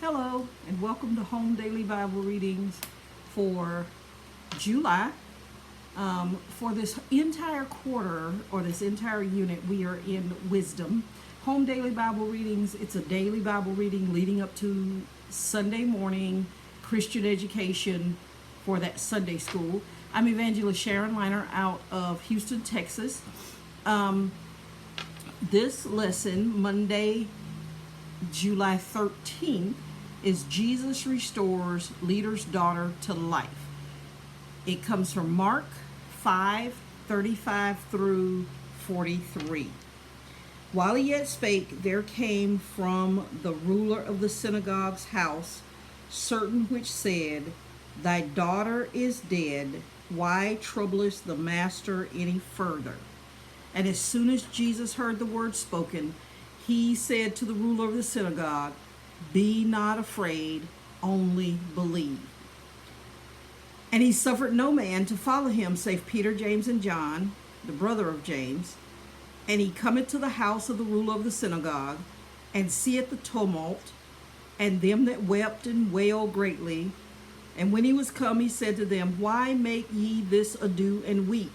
Hello, and welcome to Home Daily Bible Readings for July. For this entire quarter, or this entire unit, we are in Wisdom. Home Daily Bible Readings, it's a daily Bible reading leading up to Sunday morning Christian education for that Sunday school. I'm Evangelist Sharon Liner out of Houston, Texas. This lesson, Monday, July 13th, is Jesus Restores Leader's Daughter to Life. It comes from Mark 5:35 through 43. While he yet spake, there came from the ruler of the synagogue's house certain which said, Thy daughter is dead, why troublest the master any further? And as soon as Jesus heard the word spoken, he said to the ruler of the synagogue, Be not afraid, only believe. And he suffered no man to follow him, save Peter, James, and John, the brother of James. And he cometh to the house of the ruler of the synagogue, and seeth the tumult, and them that wept and wailed greatly. And when he was come, he said to them, Why make ye this ado and weep?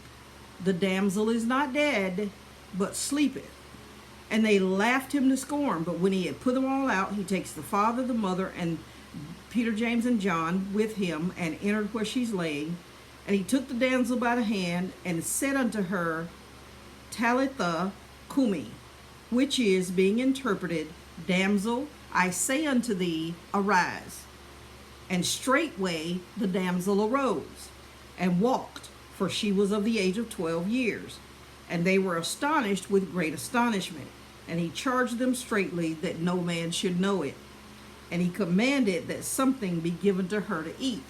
The damsel is not dead, but sleepeth. And they laughed him to scorn. But when he had put them all out, he takes the father, the mother, and Peter, James, and John with him, and entered where she's laying. And he took the damsel by the hand, and said unto her, Talitha cumi, which is, being interpreted, Damsel, I say unto thee, arise. And straightway the damsel arose, and walked, for she was of the age of 12 years. And they were astonished with great astonishment. And he charged them straitly that no man should know it. And he commanded that something be given to her to eat.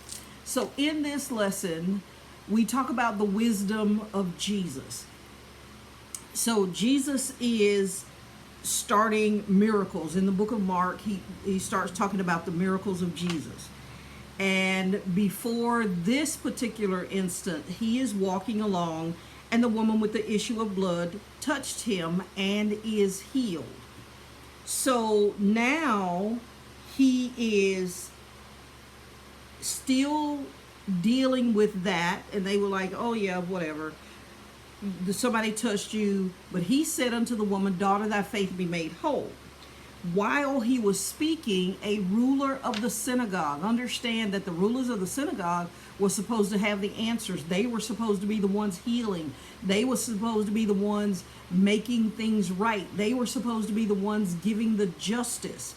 So in this lesson, we talk about the wisdom of Jesus. So Jesus is starting miracles. In the book of Mark, he starts talking about the miracles of Jesus. And before this particular instant, he is walking along, and the woman with the issue of blood touched him and is healed. So now he is still dealing with that, and they were like, oh yeah, whatever. Somebody touched you. But he said unto the woman, Daughter, thy faith be made whole. While he was speaking, a ruler of the synagogue, understand that the rulers of the synagogue were supposed to have the answers. They were supposed to be the ones healing. They were supposed to be the ones making things right. They were supposed to be the ones giving the justice.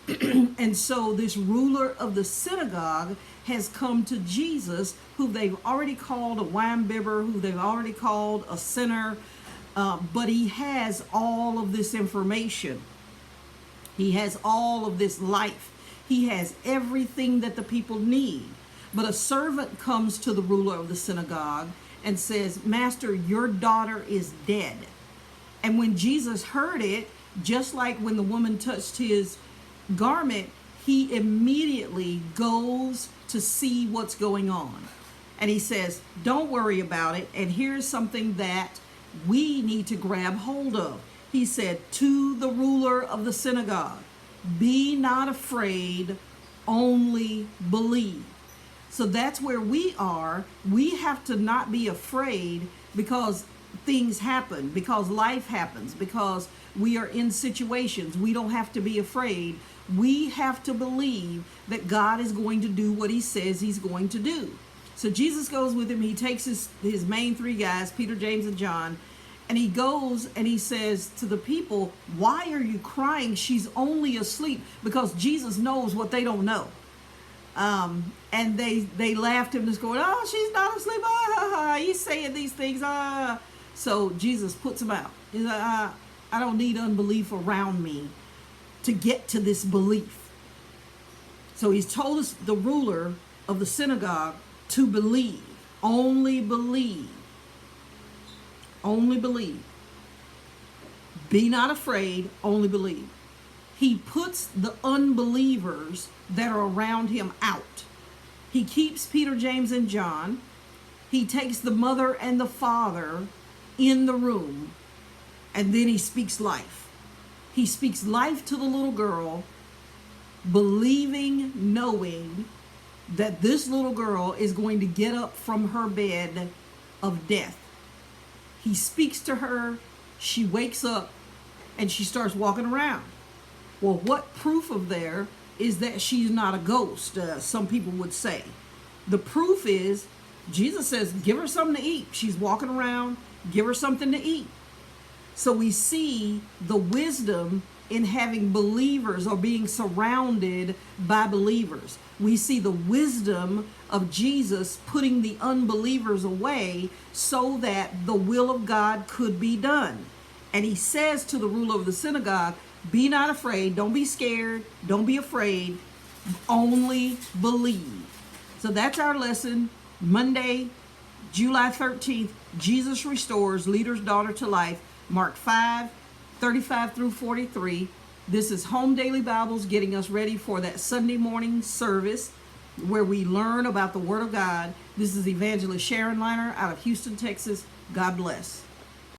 And so this ruler of the synagogue has come to Jesus, who they've already called a winebibber, who they've already called a sinner, but he has all of this information. He has all of this life. He has everything that the people need. But a servant comes to the ruler of the synagogue and says, Master, your daughter is dead. And when Jesus heard it, just like when the woman touched his garment, he immediately goes to see what's going on. And he says, don't worry about it. And here's something that we need to grab hold of. He said to the ruler of the synagogue, Be not afraid, only believe. So that's where we are. We have to not be afraid because things happen, because life happens, because we are in situations. We don't have to be afraid. We have to believe that God is going to do what he says he's going to do. So Jesus goes with him. He takes his main three guys, Peter, James, and John, and he goes and he says to the people, Why are you crying? She's only asleep, because Jesus knows what they don't know. And they laughed him, just going, oh, she's not asleep. He's saying these things. So Jesus puts him out. He's like, I don't need unbelief around me to get to this belief. So he's told us, the ruler of the synagogue, to believe. Only believe. Only believe. Be not afraid, only believe. He puts the unbelievers that are around him out. He keeps Peter, James, and John. He takes the mother and the father in the room, and then he speaks life. He speaks life to the little girl, believing, knowing that this little girl is going to get up from her bed of death. He speaks to her, she wakes up, and she starts walking around. Well, what proof of there is that she's not a ghost, some people would say. The proof is, Jesus says, give her something to eat. She's walking around, give her something to eat. So we see the wisdom in having believers or being surrounded by believers. We see the wisdom of Jesus putting the unbelievers away so that the will of God could be done. And he says to the ruler of the synagogue, be not afraid, don't be scared, don't be afraid, only believe. So that's our lesson, Monday, July 13th, Jesus restores leader's daughter to life, Mark 5:35 through 43. This is Home Daily Bibles getting us ready for that Sunday morning service where we learn about the Word of God. This is Evangelist Sharon Liner out of Houston, Texas. God bless.